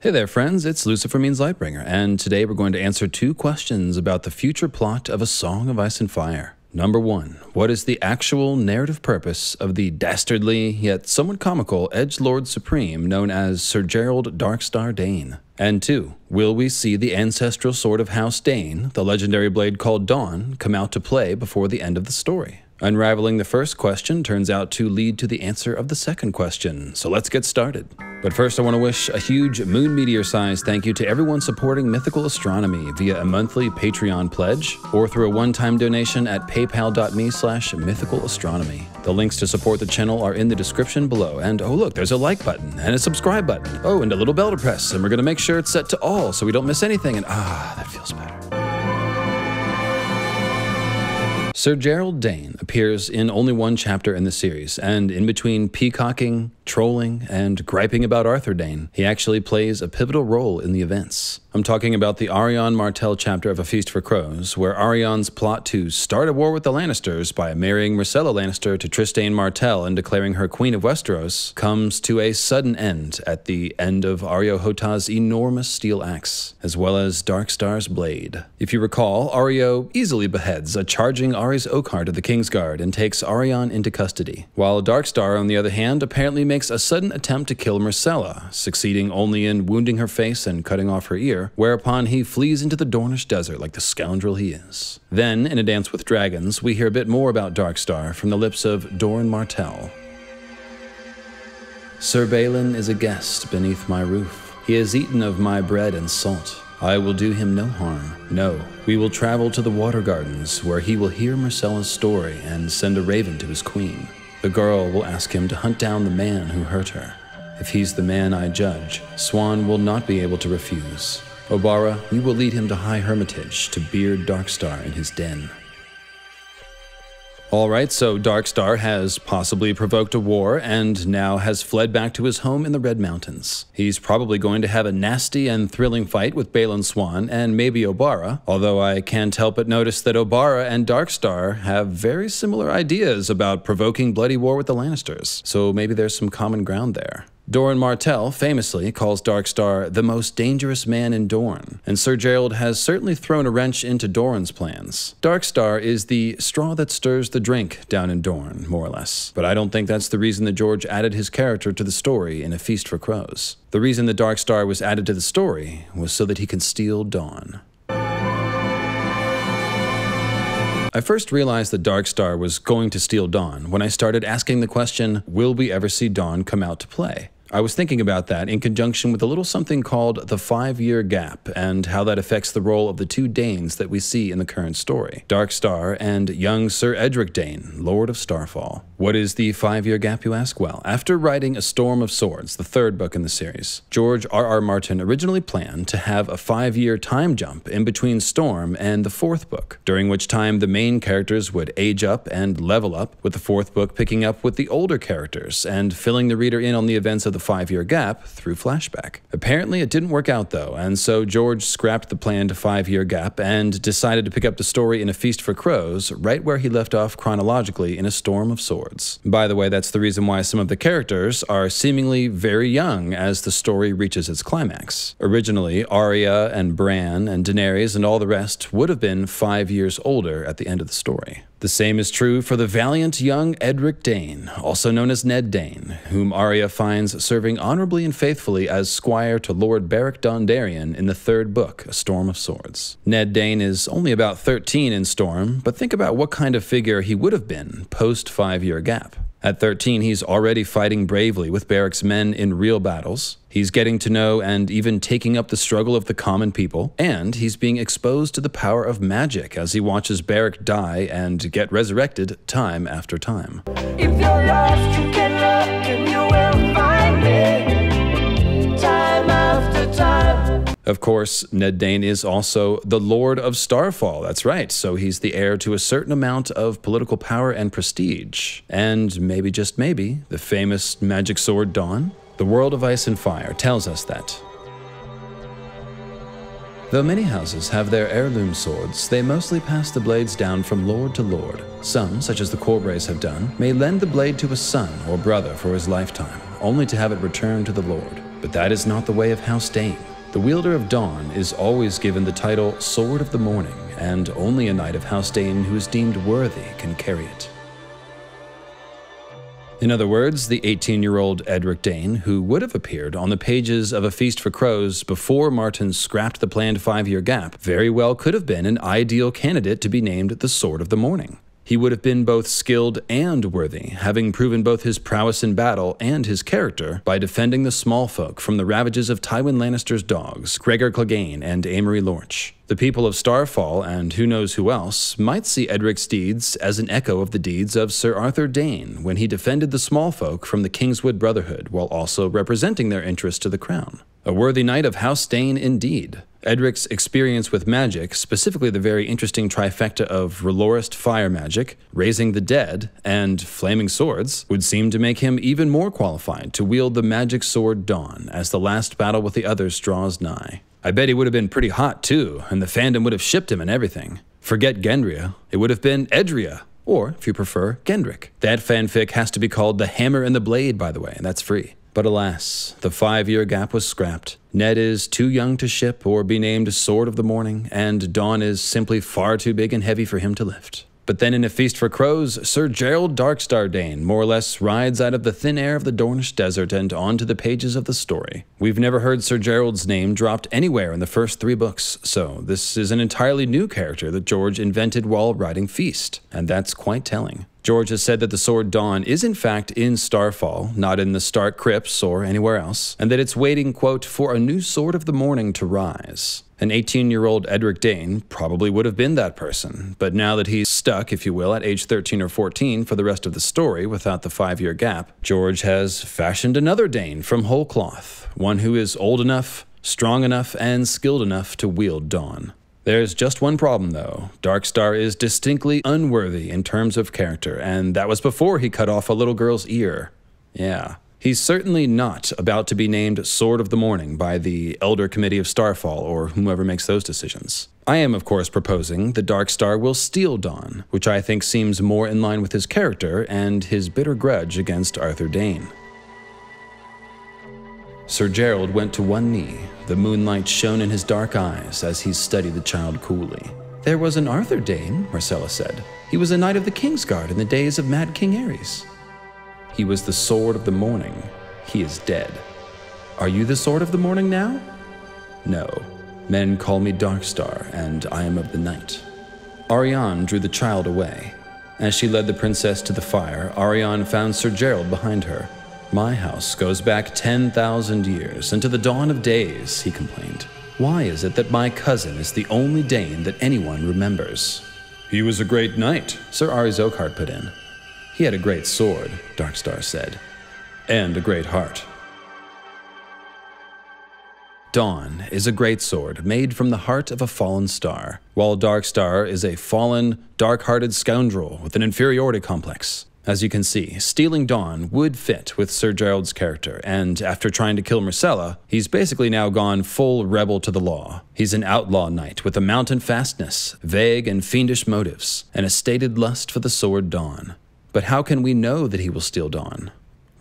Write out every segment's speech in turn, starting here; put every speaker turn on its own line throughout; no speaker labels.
Hey there friends, it's Lucifer means Lightbringer, and today we're going to answer 2 questions about the future plot of A Song of Ice and Fire. Number 1, what is the actual narrative purpose of the dastardly, yet somewhat comical, edgelord supreme known as Ser Gerold Darkstar Dayne? And 2, will we see the ancestral sword of House Dayne, the legendary blade called Dawn, come out to play before the end of the story? Unraveling the first question turns out to lead to the answer of the second question, so let's get started. But first I want to wish a huge moon meteor-sized thank you to everyone supporting mythical astronomy via a monthly Patreon pledge or through a one-time donation at paypal.me/mythicalastronomy. The links to support the channel are in the description below, and oh look, there's a like button and a subscribe button. Oh, and a little bell to press, and we're going to make sure it's set to all so we don't miss anything, and that feels better. Ser Gerold Dayne appears in only one chapter in the series, and in between peacocking, trolling, and griping about Arthur Dayne, he actually plays a pivotal role in the events. I'm talking about the Arianne Martell chapter of A Feast for Crows, where Arianne's plot to start a war with the Lannisters by marrying Myrcella Lannister to Trystane Martell and declaring her Queen of Westeros comes to a sudden end at the end of Areo Hota's enormous steel axe, as well as Darkstar's blade. If you recall, Areo easily beheads a charging Ares Oakheart of the Kingsguard and takes Arianne into custody, while Darkstar, on the other hand, apparently makes a sudden attempt to kill Myrcella, succeeding only in wounding her face and cutting off her ear, whereupon he flees into the Dornish desert like the scoundrel he is. Then, in A Dance with Dragons, we hear a bit more about Darkstar from the lips of Doran Martell. Sir Balin is a guest beneath my roof. He has eaten of my bread and salt. I will do him no harm. No, we will travel to the Water Gardens, where he will hear Myrcella's story and send a raven to his queen. The girl will ask him to hunt down the man who hurt her. If he's the man I judge, Swan will not be able to refuse. Obara, we will lead him to High Hermitage to beard Darkstar in his den. Alright, so Darkstar has possibly provoked a war and now has fled back to his home in the Red Mountains. He's probably going to have a nasty and thrilling fight with Balin Swan and maybe Obara, although I can't help but notice that Obara and Darkstar have very similar ideas about provoking bloody war with the Lannisters, so maybe there's some common ground there. Doran Martell famously calls Darkstar the most dangerous man in Dorne, and Ser Gerold has certainly thrown a wrench into Doran's plans. Darkstar is the straw that stirs the drink down in Dorne, more or less. But I don't think that's the reason that George added his character to the story in A Feast for Crows. The reason that Darkstar was added to the story was so that he can steal Dawn. I first realized that Darkstar was going to steal Dawn when I started asking the question, will we ever see Dawn come out to play? I was thinking about that in conjunction with a little something called the 5-year gap and how that affects the role of the 2 Danes that we see in the current story, Darkstar and young Sir Edric Dayne, Lord of Starfall. What is the 5-year gap, you ask? Well, after writing A Storm of Swords, the 3rd book in the series, George R.R. Martin originally planned to have a 5-year time jump in between Storm and the 4th book, during which time the main characters would age up and level up, with the 4th book picking up with the older characters and filling the reader in on the events of the 5-year gap through flashback. Apparently it didn't work out though, and so George scrapped the planned 5-year gap and decided to pick up the story in A Feast for Crows right where he left off chronologically in A Storm of Swords. By the way, that's the reason why some of the characters are seemingly very young as the story reaches its climax. Originally, Arya and Bran and Daenerys and all the rest would have been 5 years older at the end of the story. The same is true for the valiant young Edric Dayne, also known as Ned Dayne, whom Arya finds serving honorably and faithfully as squire to Lord Beric Dondarrion in the 3rd book, A Storm of Swords. Ned Dayne is only about 13 in Storm, but think about what kind of figure he would have been post-5-year gap. At 13, he's already fighting bravely with Beric's men in real battles. He's getting to know and even taking up the struggle of the common people, and he's being exposed to the power of magic as he watches Beric die and get resurrected time after time.
If you're lost, you can look and you will find me, time after time.
Of course, Ned Dayne is also the Lord of Starfall, that's right, so he's the heir to a certain amount of political power and prestige. And maybe, just maybe, the famous magic sword Dawn? The world of Ice and Fire tells us that. Though many houses have their heirloom swords, they mostly pass the blades down from lord to lord. Some, such as the Corbrays have done, may lend the blade to a son or brother for his lifetime, only to have it returned to the lord. But that is not the way of House Dayne. The wielder of Dawn is always given the title Sword of the Morning, and only a knight of House Dayne who is deemed worthy can carry it. In other words, the 18-year-old Edric Dayne, who would have appeared on the pages of A Feast for Crows before Martin scrapped the planned 5-year gap, very well could have been an ideal candidate to be named the Sword of the Morning. He would have been both skilled and worthy, having proven both his prowess in battle and his character by defending the small folk from the ravages of Tywin Lannister's dogs, Gregor Clegane and Amory Lorch. The people of Starfall, and who knows who else, might see Edric's deeds as an echo of the deeds of Sir Arthur Dayne when he defended the small folk from the Kingswood Brotherhood while also representing their interest to the crown. A worthy knight of House Dayne indeed. Edric's experience with magic, specifically the very interesting trifecta of R'hllorist fire magic, raising the dead, and flaming swords, would seem to make him even more qualified to wield the magic sword Dawn as the last battle with the others draws nigh. I bet he would have been pretty hot too, and the fandom would have shipped him and everything. Forget Gendria, it would have been Edria, or, if you prefer, Gendrick. That fanfic has to be called The Hammer and the Blade, by the way, and that's free. But alas, the 5-year gap was scrapped. Ned is too young to ship or be named Sword of the Morning, and Dawn is simply far too big and heavy for him to lift. But then in A Feast for Crows, Ser Gerold Darkstar Dayne more or less rides out of the thin air of the Dornish desert and onto the pages of the story. We've never heard Ser Gerold's name dropped anywhere in the first 3 books, so this is an entirely new character that George invented while writing Feast, and that's quite telling. George has said that the sword Dawn is in fact in Starfall, not in the Stark Crypts or anywhere else, and that it's waiting, quote, for a new Sword of the Morning to rise. An 18-year-old Edric Dayne probably would have been that person, but now that he's stuck, if you will, at age 13 or 14 for the rest of the story without the 5-year gap, George has fashioned another Dayne from whole cloth, one who is old enough, strong enough, and skilled enough to wield Dawn. There's just one problem, though. Darkstar is distinctly unworthy in terms of character, and that was before he cut off a little girl's ear. Yeah. He's certainly not about to be named Sword of the Morning by the Elder Committee of Starfall or whomever makes those decisions. I am, of course, proposing that Darkstar will steal Dawn, which I think seems more in line with his character and his bitter grudge against Arthur Dayne. Ser Gerold went to one knee. The moonlight shone in his dark eyes as he studied the child coolly. There was an Arthur Dayne, Marcella said. He was a knight of the Kingsguard in the days of Mad King Ares. He was the Sword of the Morning. He is dead. Are you the Sword of the Morning now? No. Men call me Darkstar, and I am of the night. Arianne drew the child away. As she led the princess to the fire, Arianne found Ser Gerold behind her. My house goes back 10,000 years, and to the dawn of days, he complained. Why is it that my cousin is the only Dane that anyone remembers? He was a great knight, Sir Ares Oakhart put in. He had a great sword, Darkstar said, and a great heart. Dawn is a great sword made from the heart of a fallen star, while Darkstar is a fallen, dark-hearted scoundrel with an inferiority complex. As you can see, stealing Dawn would fit with Ser Gerold's character, and after trying to kill Marcella, he's basically now gone full rebel to the law. He's an outlaw knight with a mountain fastness, vague and fiendish motives, and a stated lust for the sword Dawn. But how can we know that he will steal Dawn?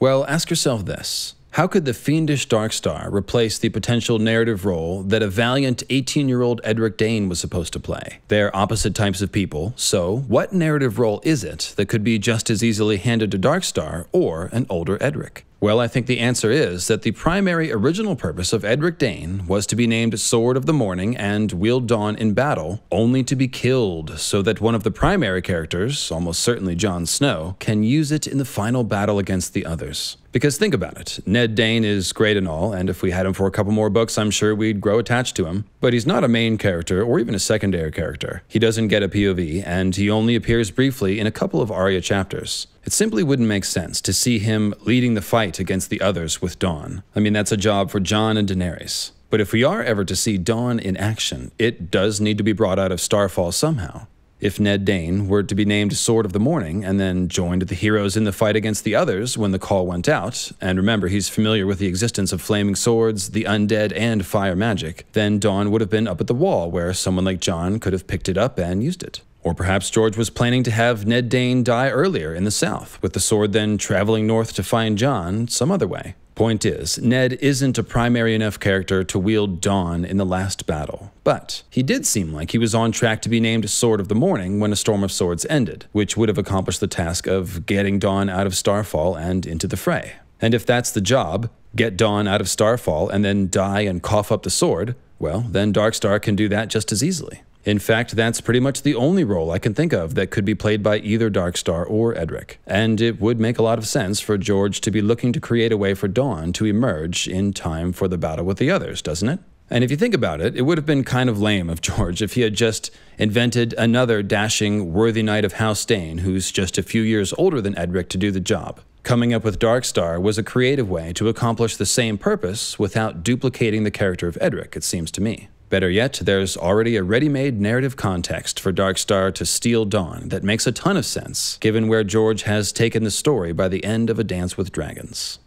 Well, ask yourself this. How could the fiendish Darkstar replace the potential narrative role that a valiant 18-year-old Edric Dayne was supposed to play? They're opposite types of people, so what narrative role is it that could be just as easily handed to Darkstar or an older Edric? Well, I think the answer is that the primary original purpose of Edric Dayne was to be named Sword of the Morning and wield Dawn in battle, only to be killed, so that one of the primary characters, almost certainly Jon Snow, can use it in the final battle against the others. Because think about it, Ned Dayne is great and all, and if we had him for a couple more books, I'm sure we'd grow attached to him. But he's not a main character or even a secondary character. He doesn't get a POV, and he only appears briefly in a couple of Arya chapters. It simply wouldn't make sense to see him leading the fight against the others with Dawn. I mean, that's a job for Jon and Daenerys. But if we are ever to see Dawn in action, it does need to be brought out of Starfall somehow. If Ned Dayne were to be named Sword of the Morning and then joined the heroes in the fight against the others when the call went out, and remember he's familiar with the existence of flaming swords, the undead, and fire magic, then Dawn would have been up at the wall where someone like Jon could have picked it up and used it. Or perhaps George was planning to have Ned Dayne die earlier in the south, with the sword then traveling north to find Jon some other way. Point is, Ned isn't a primary enough character to wield Dawn in the last battle, but he did seem like he was on track to be named Sword of the Morning when A Storm of Swords ended, which would have accomplished the task of getting Dawn out of Starfall and into the fray. And if that's the job, get Dawn out of Starfall and then die and cough up the sword, well, then Darkstar can do that just as easily. In fact, that's pretty much the only role I can think of that could be played by either Darkstar or Edric. And it would make a lot of sense for George to be looking to create a way for Dawn to emerge in time for the battle with the others, doesn't it? And if you think about it, it would have been kind of lame of George if he had just invented another dashing, worthy knight of House Dayne who's just a few years older than Edric to do the job. Coming up with Darkstar was a creative way to accomplish the same purpose without duplicating the character of Edric, it seems to me. Better yet, there's already a ready-made narrative context for Darkstar to steal Dawn that makes a ton of sense, given where George has taken the story by the end of A Dance with Dragons.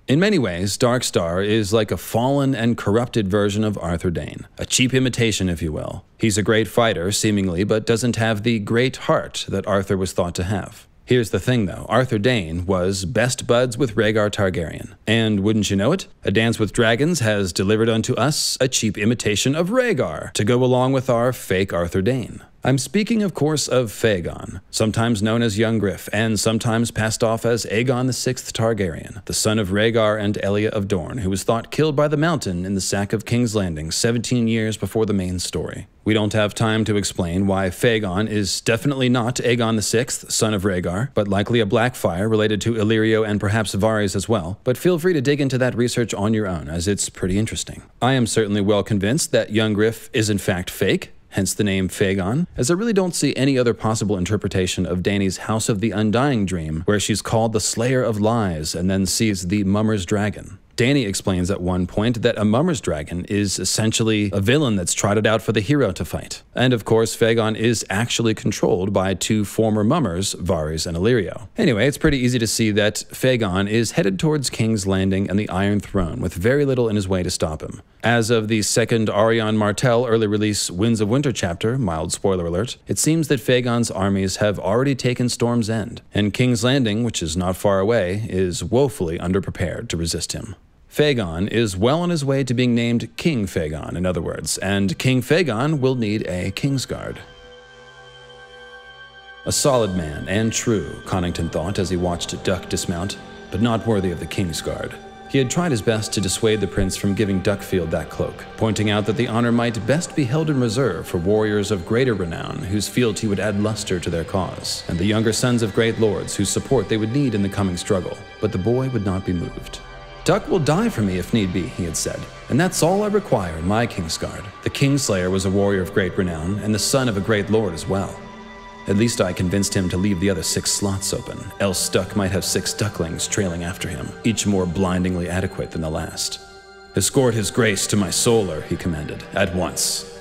In many ways, Darkstar is like a fallen and corrupted version of Arthur Dayne, a cheap imitation, if you will. He's a great fighter, seemingly, but doesn't have the great heart that Arthur was thought to have. Here's the thing though, Arthur Dayne was best buds with Rhaegar Targaryen. And wouldn't you know it, A Dance with Dragons has delivered unto us a cheap imitation of Rhaegar to go along with our fake Arthur Dayne. I'm speaking, of course, of fAegon, sometimes known as Young Griff, and sometimes passed off as Aegon VI Targaryen, the son of Rhaegar and Elia of Dorne, who was thought killed by the Mountain in the sack of King's Landing 17 years before the main story. We don't have time to explain why fAegon is definitely not Aegon VI, son of Rhaegar, but likely a Blackfire related to Illyrio and perhaps Varys as well, but feel free to dig into that research on your own, as it's pretty interesting. I am certainly well convinced that Young Griff is in fact fake, hence the name fAegon, as I really don't see any other possible interpretation of Dany's House of the Undying dream, where she's called the Slayer of Lies and then sees the Mummer's Dragon. Dany explains at one point that a Mummer's Dragon is essentially a villain that's trotted out for the hero to fight. And of course, fAegon is actually controlled by two former Mummers, Varys and Illyrio. Anyway, it's pretty easy to see that fAegon is headed towards King's Landing and the Iron Throne with very little in his way to stop him. As of the second Arianne Martell early release Winds of Winter chapter, mild spoiler alert, it seems that fAegon's armies have already taken Storm's End, and King's Landing, which is not far away, is woefully underprepared to resist him. fAegon is well on his way to being named King fAegon, in other words, and King fAegon will need a Kingsguard. A solid man and true, Connington thought as he watched Duck dismount, but not worthy of the Kingsguard. He had tried his best to dissuade the prince from giving Duckfield that cloak, pointing out that the honor might best be held in reserve for warriors of greater renown whose fealty would add luster to their cause, and the younger sons of great lords whose support they would need in the coming struggle, but the boy would not be moved. Duck will die for me if need be, he had said, and that's all I require in my Kingsguard. The Kingslayer was a warrior of great renown, and the son of a great lord as well. At least I convinced him to leave the other 6 slots open, else Duck might have 6 ducklings trailing after him, each more blindingly adequate than the last. Escort his grace to my solar, he commanded, at once.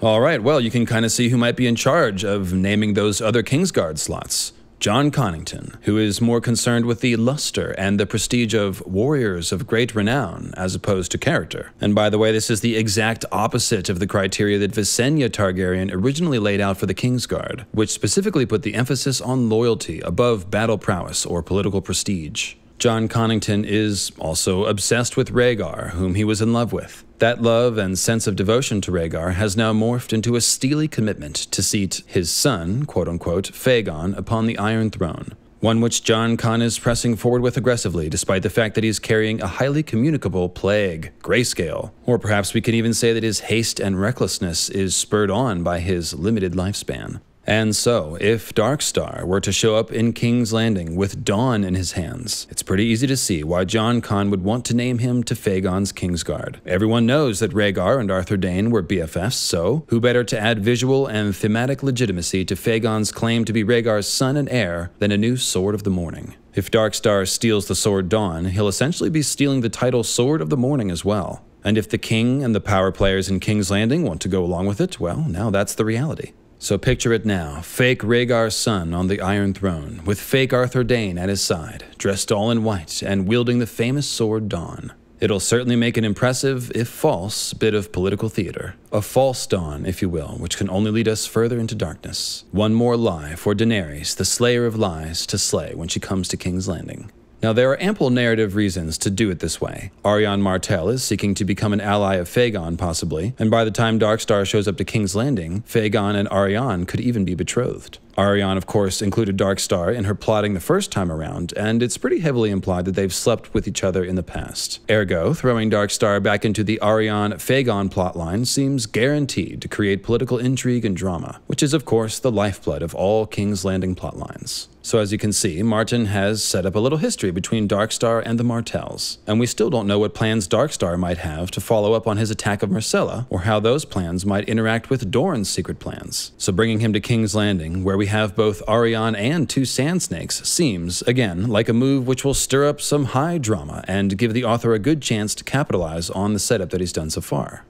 All right, well, you can kind of see who might be in charge of naming those other Kingsguard slots. Jon Connington, who is more concerned with the luster and the prestige of warriors of great renown as opposed to character. And by the way, this is the exact opposite of the criteria that Visenya Targaryen originally laid out for the Kingsguard, which specifically put the emphasis on loyalty above battle prowess or political prestige. Jon Connington is also obsessed with Rhaegar, whom he was in love with. That love and sense of devotion to Rhaegar has now morphed into a steely commitment to seat his son, quote-unquote, fAegon, upon the Iron Throne, one which Jon Con is pressing forward with aggressively, despite the fact that he's carrying a highly communicable plague, Grayscale. Or perhaps we can even say that his haste and recklessness is spurred on by his limited lifespan. And so, if Darkstar were to show up in King's Landing with Dawn in his hands, it's pretty easy to see why Jon Con would want to name him to fAegon's Kingsguard. Everyone knows that Rhaegar and Arthur Dayne were BFFs, so who better to add visual and thematic legitimacy to fAegon's claim to be Rhaegar's son and heir than a new Sword of the Morning? If Darkstar steals the sword Dawn, he'll essentially be stealing the title Sword of the Morning as well. And if the king and the power players in King's Landing want to go along with it, well, now that's the reality. So picture it now, fake Rhaegar's son on the Iron Throne, with fake Arthur Dayne at his side, dressed all in white and wielding the famous sword Dawn. It'll certainly make an impressive, if false, bit of political theater. A false dawn, if you will, which can only lead us further into darkness. One more lie for Daenerys, the slayer of lies, to slay when she comes to King's Landing. Now, there are ample narrative reasons to do it this way. Arianne Martell is seeking to become an ally of fAegon, possibly, and by the time Darkstar shows up to King's Landing, fAegon and Arianne could even be betrothed. Arianne, of course, included Darkstar in her plotting the first time around, and it's pretty heavily implied that they've slept with each other in the past. Ergo, throwing Darkstar back into the Arianne-fAegon plotline seems guaranteed to create political intrigue and drama, which is, of course, the lifeblood of all King's Landing plotlines. So as you can see, Martin has set up a little history between Darkstar and the Martells, and we still don't know what plans Darkstar might have to follow up on his attack of Myrcella, or how those plans might interact with Doran's secret plans. So bringing him to King's Landing, where we have both Arianne and two Sand Snakes, seems, again, like a move which will stir up some high drama and give the author a good chance to capitalize on the setup that he's done so far.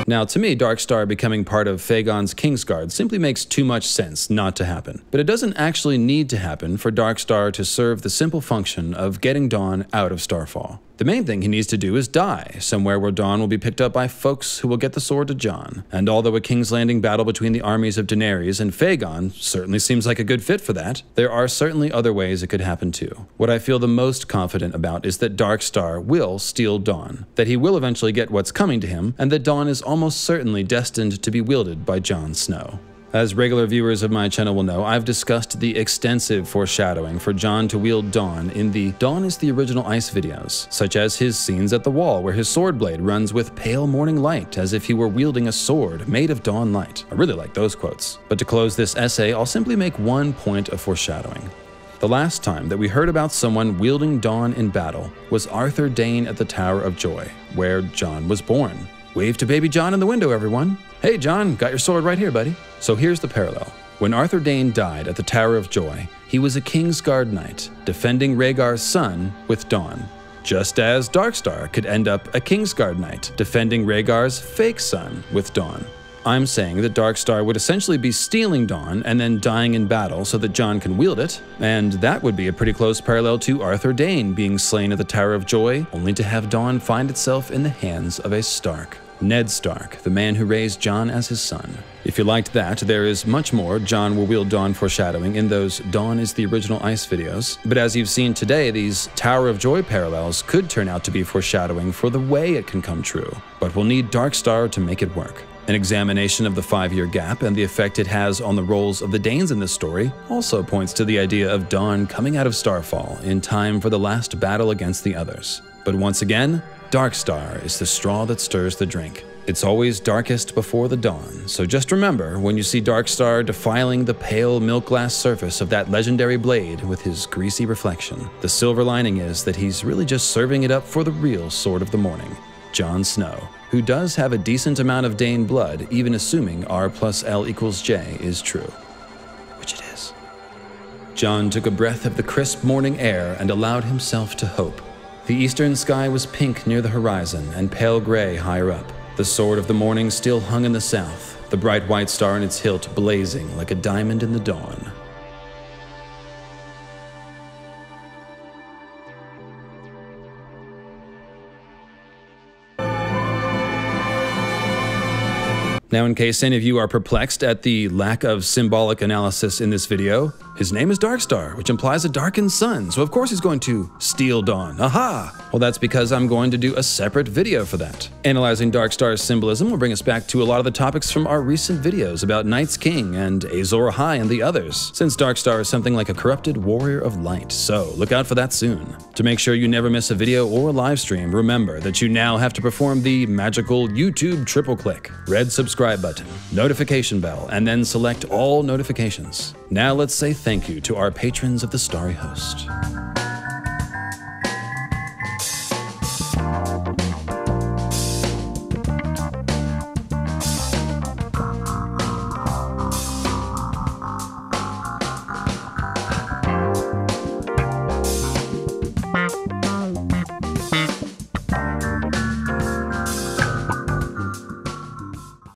Now, to me, Darkstar becoming part of fAegon's Kingsguard simply makes too much sense not to happen. But it doesn't actually need to happen for Darkstar to serve the simple function of getting Dawn out of Starfall. The main thing he needs to do is die, somewhere where Dawn will be picked up by folks who will get the sword to Jon. And although a King's Landing battle between the armies of Daenerys and fAegon certainly seems like a good fit for that, there are certainly other ways it could happen too. What I feel the most confident about is that Darkstar will steal Dawn, that he will eventually get what's coming to him, and that Dawn is almost certainly destined to be wielded by Jon Snow. As regular viewers of my channel will know, I've discussed the extensive foreshadowing for Jon to wield Dawn in the Dawn is the Original Ice videos, such as his scenes at the wall where his sword blade runs with pale morning light as if he were wielding a sword made of dawn light. I really like those quotes. But to close this essay, I'll simply make one point of foreshadowing. The last time that we heard about someone wielding Dawn in battle was Arthur Dayne at the Tower of Joy, where Jon was born. Wave to baby Jon in the window, everyone. Hey Jon, got your sword right here, buddy. So here's the parallel. When Arthur Dayne died at the Tower of Joy, he was a Kingsguard knight, defending Rhaegar's son with Dawn. Just as Darkstar could end up a Kingsguard knight, defending Rhaegar's fake son with Dawn. I'm saying that Darkstar would essentially be stealing Dawn and then dying in battle so that Jon can wield it, and that would be a pretty close parallel to Arthur Dayne being slain at the Tower of Joy, only to have Dawn find itself in the hands of a Stark. Ned Stark, the man who raised Jon as his son. If you liked that, there is much more Jon will wield Dawn foreshadowing in those Dawn is the Original Ice videos, but as you've seen today, these Tower of Joy parallels could turn out to be foreshadowing for the way it can come true, but we'll need Darkstar to make it work. An examination of the 5-year gap and the effect it has on the roles of the Danes in this story also points to the idea of Dawn coming out of Starfall in time for the last battle against the others. But once again, Darkstar is the straw that stirs the drink. It's always darkest before the dawn, so just remember when you see Darkstar defiling the pale milk glass surface of that legendary blade with his greasy reflection. The silver lining is that he's really just serving it up for the real Sword of the Morning, Jon Snow, who does have a decent amount of Dane blood, even assuming R+L=J is true. Which it is. Jon took a breath of the crisp morning air and allowed himself to hope. The eastern sky was pink near the horizon and pale gray higher up. The Sword of the Morning still hung in the south, the bright white star in its hilt blazing like a diamond in the dawn. Now, in case any of you are perplexed at the lack of symbolic analysis in this video, his name is Darkstar, which implies a darkened sun, so of course he's going to steal Dawn. Aha! Well, that's because I'm going to do a separate video for that. Analyzing Darkstar's symbolism will bring us back to a lot of the topics from our recent videos about Night's King and Azor Ahai and the others, since Darkstar is something like a corrupted warrior of light, so look out for that soon. To make sure you never miss a video or a live stream, remember that you now have to perform the magical YouTube triple click, red subscribe button, notification bell, and then select all notifications. Now let's say thank you to our patrons of the Starry Host.